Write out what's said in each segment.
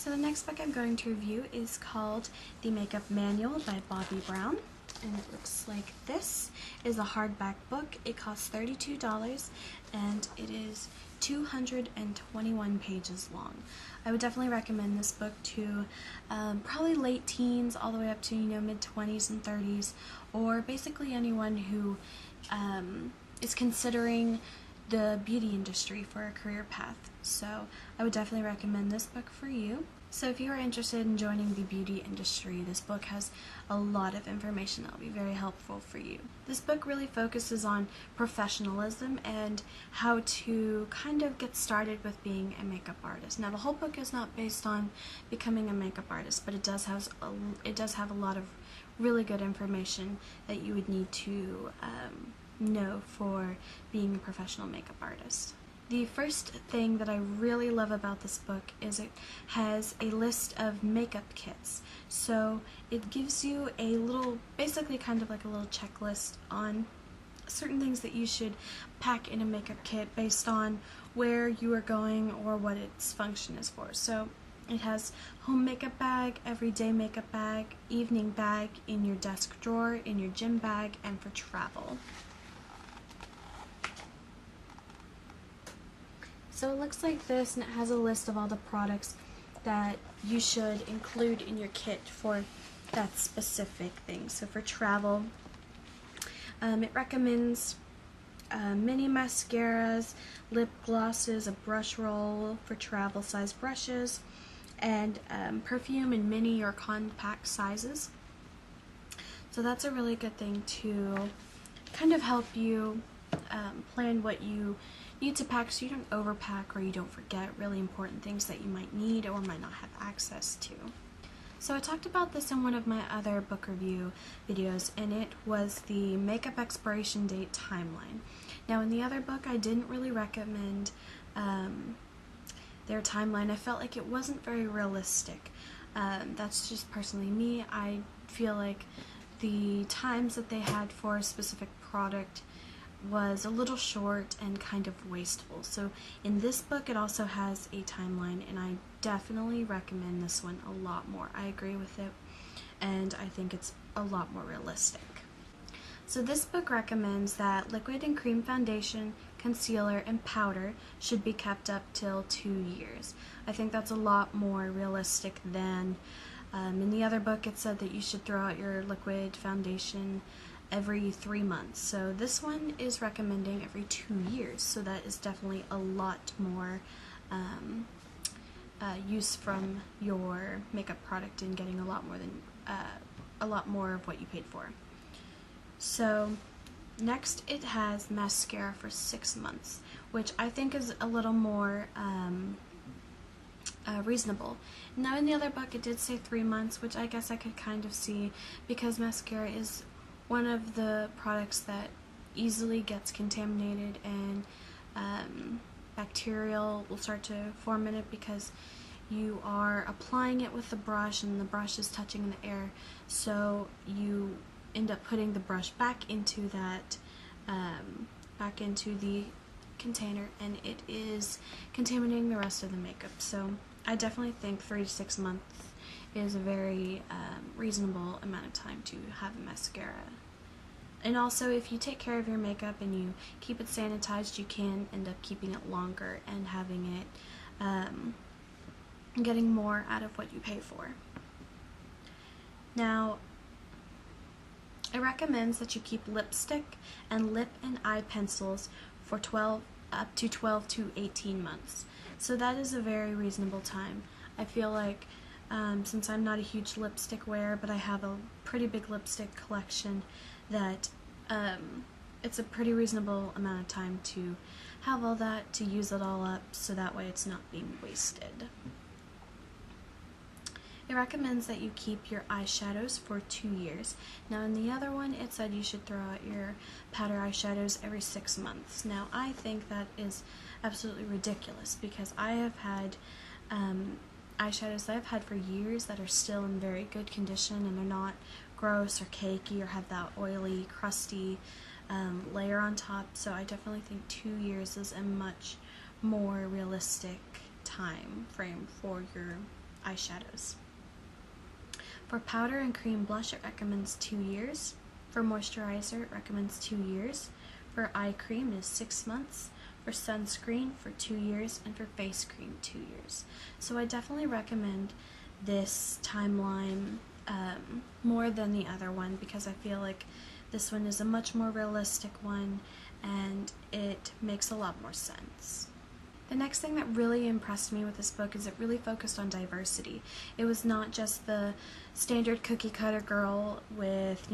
So the next book I'm going to review is called The Makeup Manual by Bobbi Brown, and it looks like this. It is a hardback book. It costs $32 and it is 221 pages long. I would definitely recommend this book to probably late teens all the way up to mid-20s and 30s, or basically anyone who is considering the beauty industry for a career path. So I would definitely recommend this book for you. So if you are interested in joining the beauty industry, this book has a lot of information that will be very helpful for you. This book really focuses on professionalism and how to kind of get started with being a makeup artist. Now the whole book is not based on becoming a makeup artist, but it does have a lot of really good information that you would need to know for being a professional makeup artist. The first thing that I really love about this book is it has a list of makeup kits. So it gives you a little, basically kind of like a little checklist on certain things that you should pack in a makeup kit based on where you are going or what its function is for. So it has home makeup bag, everyday makeup bag, evening bag, in your desk drawer, in your gym bag, and for travel. So it looks like this, and it has a list of all the products that you should include in your kit for that specific thing. So for travel, it recommends mini mascaras, lip glosses, a brush roll for travel size brushes, and perfume in mini or compact sizes. So that's a really good thing to kind of help you plan what you need to pack so you don't overpack or you don't forget really important things that you might need or might not have access to. So I talked about this in one of my other book review videos, and it was the makeup expiration date timeline. Now in the other book I didn't really recommend their timeline. I felt like it wasn't very realistic. That's just personally me. I feel like the times that they had for a specific product was a little short and kind of wasteful. So in this book it also has a timeline, and I definitely recommend this one a lot more. I agree with it, and I think it's a lot more realistic. So this book recommends that liquid and cream foundation, concealer, and powder should be kept up till 2 years. I think that's a lot more realistic than in the other book it said that you should throw out your liquid foundation every 3 months. So this one is recommending every 2 years, so that is definitely a lot more use from your makeup product and getting a lot more of what you paid for. So next it has mascara for 6 months, which I think is a little more reasonable. Now in the other book it did say 3 months, which I guess I could kind of see, because mascara is one of the products that easily gets contaminated, and bacterial will start to form in it because you are applying it with the brush and the brush is touching the air, so you end up putting the brush back into that back into the container, and it is contaminating the rest of the makeup. So I definitely think 3 to 6 months is a very reasonable amount of time to have a mascara. And also, if you take care of your makeup and you keep it sanitized, you can end up keeping it longer and having it getting more out of what you pay for. Now it recommends that you keep lipstick and lip and eye pencils for up to 12 to 18 months. So that is a very reasonable time. I feel like since I'm not a huge lipstick wearer, but I have a pretty big lipstick collection, that it's a pretty reasonable amount of time to have all that, to use it all up, so that way it's not being wasted. It recommends that you keep your eyeshadows for 2 years. Now in the other one it said you should throw out your powder eyeshadows every 6 months. Now I think that is absolutely ridiculous, because I have had eyeshadows that I've had for years that are still in very good condition, and they're not gross or cakey or have that oily, crusty layer on top. So I definitely think 2 years is a much more realistic time frame for your eyeshadows. For powder and cream blush, it recommends 2 years. For moisturizer, it recommends 2 years. For eye cream, it is 6 months. For sunscreen, for 2 years. And for face cream, 2 years. So I definitely recommend this timeline more than the other one, because I feel like this one is a much more realistic one and it makes a lot more sense. The next thing that really impressed me with this book is it really focused on diversity. It was not just the standard cookie cutter girl with,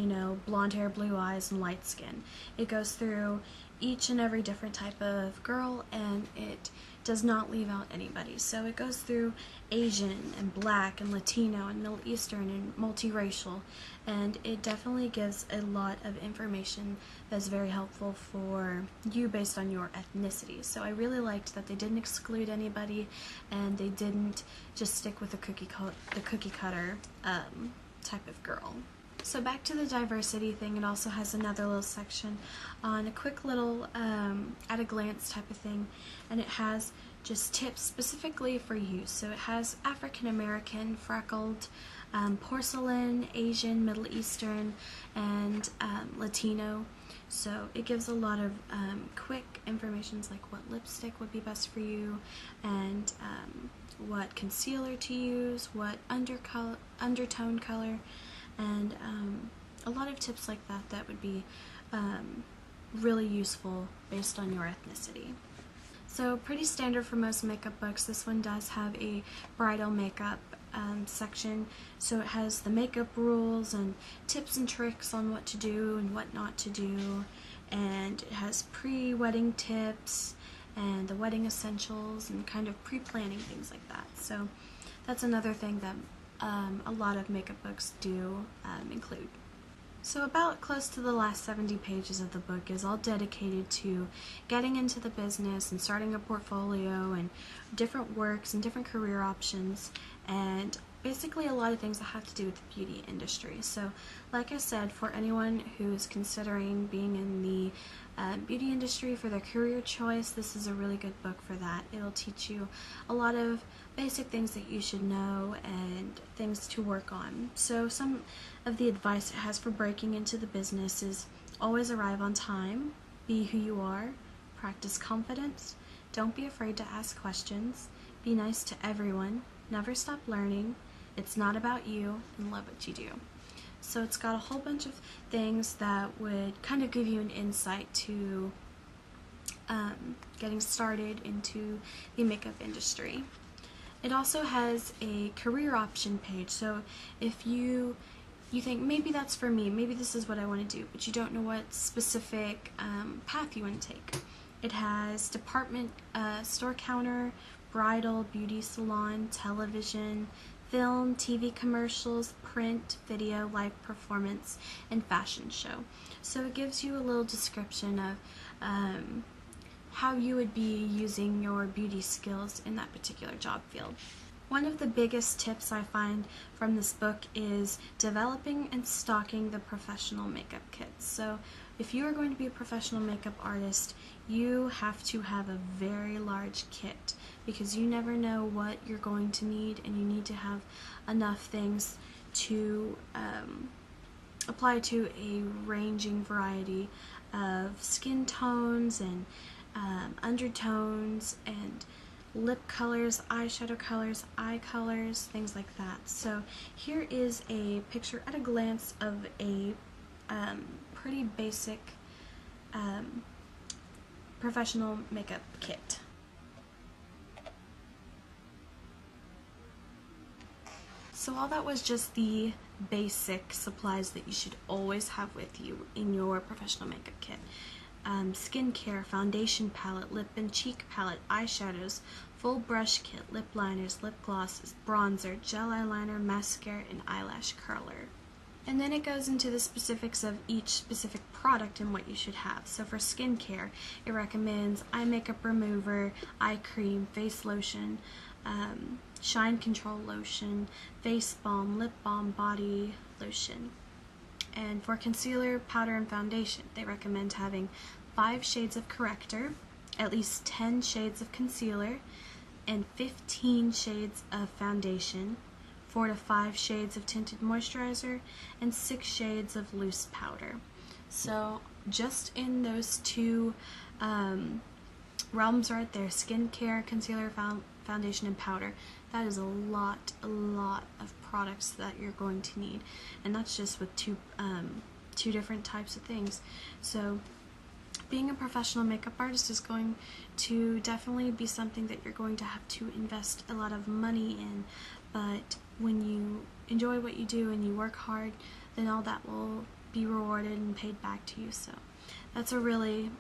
blonde hair, blue eyes, and light skin. It goes through each and every different type of girl, and it does not leave out anybody. So it goes through Asian and Black and Latino and Middle Eastern and multiracial, and it definitely gives a lot of information that's very helpful for you based on your ethnicity. So I really liked that they didn't exclude anybody, and they didn't just stick with the cookie cutter type of girl. So back to the diversity thing, it also has another little section on a quick little at a glance type of thing, and it has just tips specifically for you. So it has African American, freckled, porcelain, Asian, Middle Eastern, and Latino. So it gives a lot of quick information like what lipstick would be best for you, and what concealer to use, what undertone color, and a lot of tips like that would be really useful based on your ethnicity. So pretty standard for most makeup books. This one does have a bridal makeup section, so it has the makeup rules and tips and tricks on what to do and what not to do, and it has pre-wedding tips and the wedding essentials and kind of pre-planning things like that. So that's another thing that a lot of makeup books do include. So about close to the last 70 pages of the book is all dedicated to getting into the business and starting a portfolio and different works and different career options, and basically a lot of things that have to do with the beauty industry. So like I said, for anyone who is considering being in the beauty industry for their career choice, this is a really good book for that. It'll teach you a lot of basic things that you should know and things to work on. So some of the advice it has for breaking into the business is always arrive on time, be who you are, practice confidence, don't be afraid to ask questions, be nice to everyone, never stop learning, it's not about you, and love what you do. So it's got a whole bunch of things that would kind of give you an insight to getting started into the makeup industry. It also has a career option page, so if you think maybe that's for me, maybe this is what I want to do, but you don't know what specific path you want to take. It has department store counter, bridal, beauty salon, television, film, TV commercials, print, video, live performance, and fashion show. So it gives you a little description of how you would be using your beauty skills in that particular job field. One of the biggest tips I find from this book is developing and stocking the professional makeup kits. So if you are going to be a professional makeup artist, you have to have a very large kit, because you never know what you're going to need, and you need to have enough things to apply to a ranging variety of skin tones and undertones and lip colors, eyeshadow colors, eye colors, things like that. So here is a picture at a glance of a pretty basic professional makeup kit. So all that was just the basic supplies that you should always have with you in your professional makeup kit. Skincare, foundation palette, lip and cheek palette, eyeshadows, full brush kit, lip liners, lip glosses, bronzer, gel eyeliner, mascara, and eyelash curler. And then it goes into the specifics of each specific product and what you should have. So for skincare, it recommends eye makeup remover, eye cream, face lotion, shine control lotion, face balm, lip balm, body lotion. And for concealer, powder, and foundation, they recommend having 5 shades of corrector, at least 10 shades of concealer, and 15 shades of foundation, 4 to 5 shades of tinted moisturizer, and 6 shades of loose powder. So just in those two realms right there, skincare, concealer, foundation, and powder, that is a lot of products that you're going to need, and that's just with two different types of things. So being a professional makeup artist is going to definitely be something that you're going to have to invest a lot of money in, but when you enjoy what you do and you work hard, then all that will be rewarded and paid back to you. So that's a really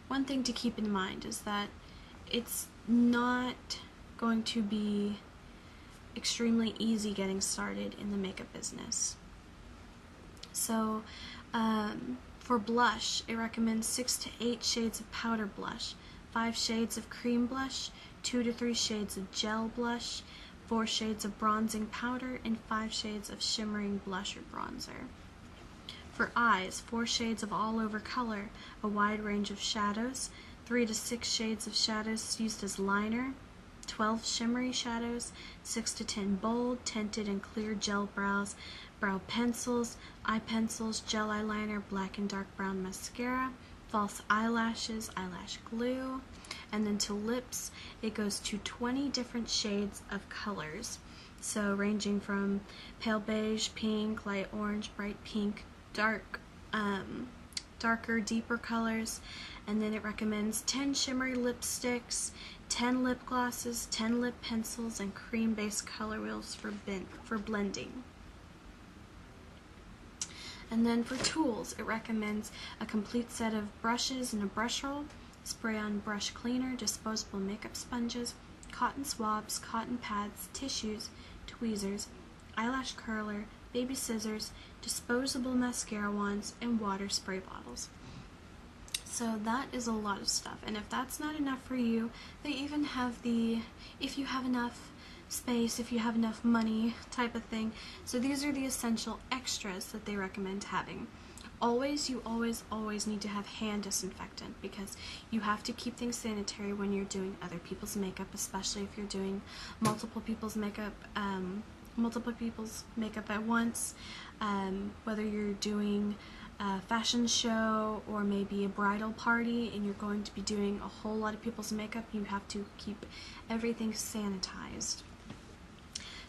one thing to keep in mind, is that it's not going to be extremely easy getting started in the makeup business. So for blush, it recommends 6 to 8 shades of powder blush, 5 shades of cream blush, 2 to 3 shades of gel blush, 4 shades of bronzing powder, and 5 shades of shimmering blush or bronzer. For eyes, 4 shades of all-over color, a wide range of shadows, 3 to 6 shades of shadows used as liner, 12 shimmery shadows, 6 to 10 bold, tinted, and clear gel brows, brow pencils, eye pencils, gel eyeliner, black and dark brown mascara, false eyelashes, eyelash glue, and then to lips, it goes to 20 different shades of colors. So ranging from pale beige, pink, light orange, bright pink, darker, deeper colors, and then it recommends 10 shimmery lipsticks, 10 lip glosses, 10 lip pencils, and cream-based color wheels for blending. And then for tools, it recommends a complete set of brushes and a brush roll, spray-on brush cleaner, disposable makeup sponges, cotton swabs, cotton pads, tissues, tweezers, eyelash curler, baby scissors, disposable mascara wands, and water spray bottles. So that is a lot of stuff, and if that's not enough for you, they even have if you have enough space, if you have enough money type of thing. So these are the essential extras that they recommend having. You always need to have hand disinfectant, because you have to keep things sanitary when you're doing other people's makeup, especially if you're doing multiple people's makeup at once, whether you're doing a fashion show or maybe a bridal party and you're going to be doing a whole lot of people's makeup, you have to keep everything sanitized.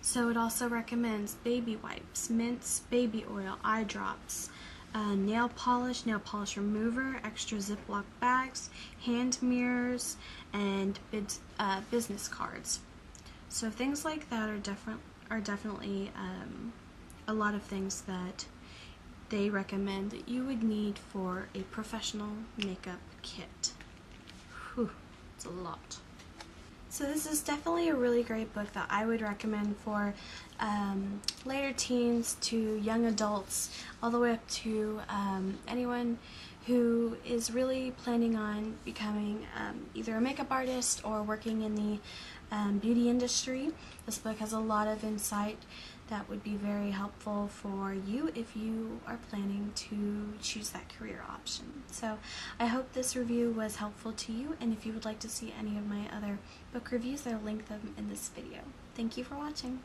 So it also recommends baby wipes, mints, baby oil, eye drops, nail polish remover, extra Ziploc bags, hand mirrors, and business cards. So things like that are definitely a lot of things that they recommend that you would need for a professional makeup kit. Whew, it's a lot. So this is definitely a really great book that I would recommend for later teens to young adults, all the way up to anyone who is really planning on becoming either a makeup artist or working in the beauty industry. This book has a lot of insight that would be very helpful for you if you are planning to choose that career option. So I hope this review was helpful to you, and if you would like to see any of my other book reviews, I'll link them in this video. Thank you for watching.